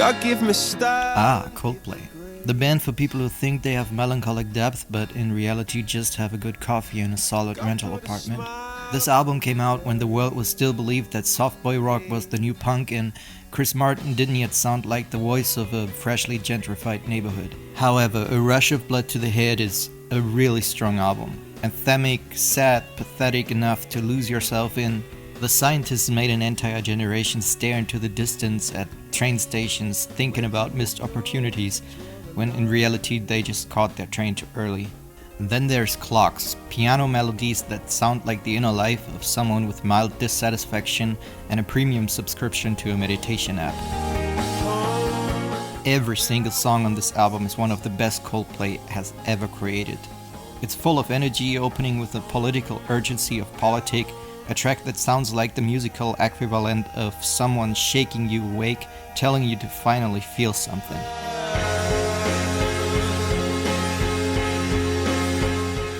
God give me style. Coldplay. The band for people who think they have melancholic depth but in reality just have a good coffee and a solid rental apartment. This album came out when the world was still believed that soft boy rock was the new punk and Chris Martin didn't yet sound like the voice of a freshly gentrified neighborhood. However, A Rush of Blood to the Head is a really strong album. Anthemic, sad, pathetic enough to lose yourself in. The scientists made an entire generation stare into the distance at train stations thinking about missed opportunities, when in reality they just caught their train too early. And then there's Clocks, piano melodies that sound like the inner life of someone with mild dissatisfaction and a premium subscription to a meditation app. Every single song on this album is one of the best Coldplay has ever created. It's full of energy, opening with the political urgency of Politic, a track that sounds like the musical equivalent of someone shaking you awake, telling you to finally feel something.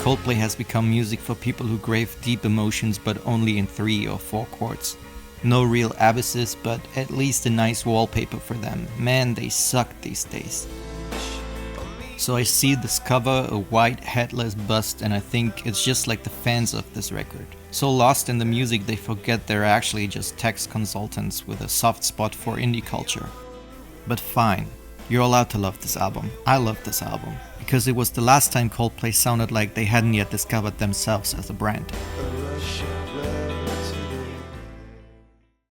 Coldplay has become music for people who crave deep emotions but only in 3 or 4 chords. No real abysses, but at least a nice wallpaper for them. Man, they suck these days. So I see this cover, a white headless bust, and I think it's just like the fans of this record. So lost in the music they forget they're actually just tax consultants with a soft spot for indie culture. But fine, you're allowed to love this album. I love this album, because it was the last time Coldplay sounded like they hadn't yet discovered themselves as a brand.